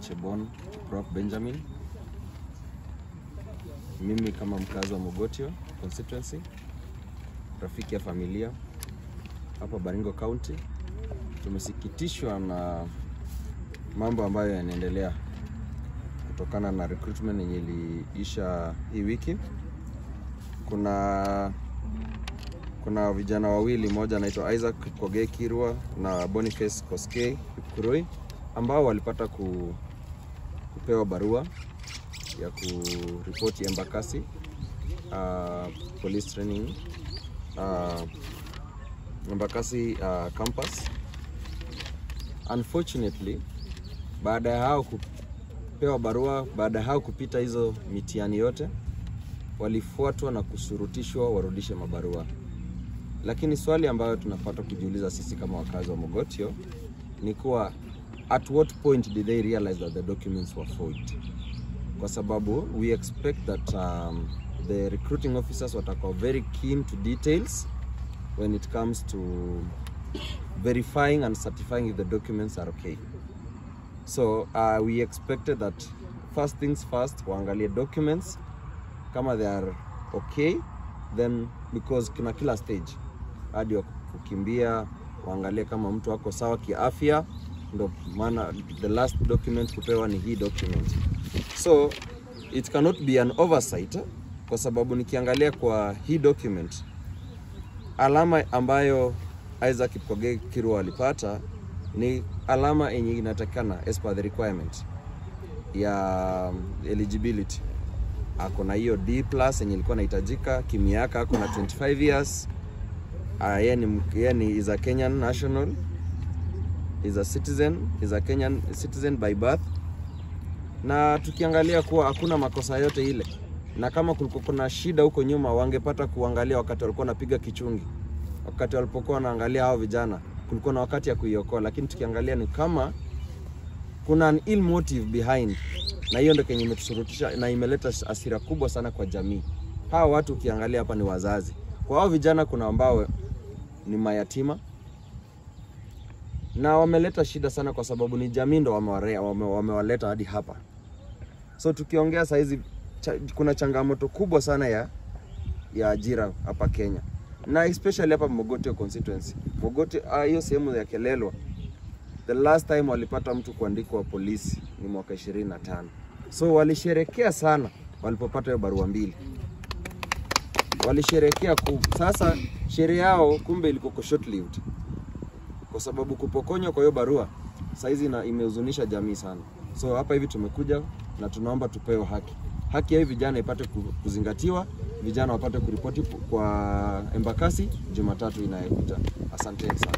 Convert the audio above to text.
Chebon Prof Benjamin. Mimi kama mkazi wa Mogotio constituency, rafiki ya familia hapa Baringo County, tumesikitishwa na mambo ambayo yanaendelea kutokana na recruitment yenye iliisha hii wiki. Kuna vijana wawili, mmoja anaitwa Isaac Kipkogei Kirwa na Boniface Koskei Kuroi, ambao walipata kupewa barua ya kuripoti Embakasi police training Embakasi campus. Unfortunately, baada ya hao kupewa barua, baada ya hao kupita hizo mitihani yote, walifuatwa na kusurutishwa warudishe mabarua. Lakini swali ambayo tunapata kujiuliza sisi kama wakazi wa Mogotio ni kuwa at what point did they realize that the documents were forged? Kwa sababu we expect that the recruiting officers watakuwa very keen to details when it comes to verifying and certifying if the documents are okay. So we expected that first things first, waangalie documents kama they are okay, then because kuna kila stage hadi wa kukimbia, waangalie kama mtu wako sawa kiafya, ndo maana the last document kupewa ni hii document. So it cannot be an oversight, kwa sababu nikiangalia kwa hii document, alama ambayo Isaac Kipkogei Kirwa alipata ni alama yenye inatakana as per the requirement ya eligibility. Ako na hiyo D+ yenye ilikuwa inahitajika, kimiaka ako na 25 years. Yeye is a Kenyan national, is a citizen, is a Kenyan citizen by birth. Na tukiangalia kuwa hakuna makosa yote ile, na kama kulikuwa kuna shida huko nyuma wangepata kuangalia wakati walikuwa napiga kichungi, wakati walipokuwa wanaangalia hao vijana, kulikuwa na wakati ya kuiokoa. Lakini tukiangalia ni kama kuna an ill motive behind, na hiyo ndio kenye imetusurutisha na imeleta hasira kubwa sana kwa jamii. Hao watu ukiangalia hapa ni wazazi. Kwa hao vijana kuna ambao ni mayatima, na wameleta shida sana kwa sababu ni jamii ndo wamewaleta hadi hapa. So tukiongea saa hizi kuna changamoto kubwa sana ya ajira hapa Kenya, na especially hapa Mogotio constituency. Mogotio hiyo sehemu ya Kelelwa, the last time walipata mtu kuandikwa polisi ni mwaka 25. So walisherekea sana walipopata hiyo barua mbili. Walisherekea sasa sherehe yao kumbe ilikuwa short lived, kwa sababu kupokonywa kwa hiyo barua saizi imehuzunisha jamii sana. So hapa hivi tumekuja na tunaomba tupewe haki. Haki ya hivi vijana ipate kuzingatiwa, vijana wapate kuripoti kwa Embakasi Jumatatu inayokuja. Asante sana.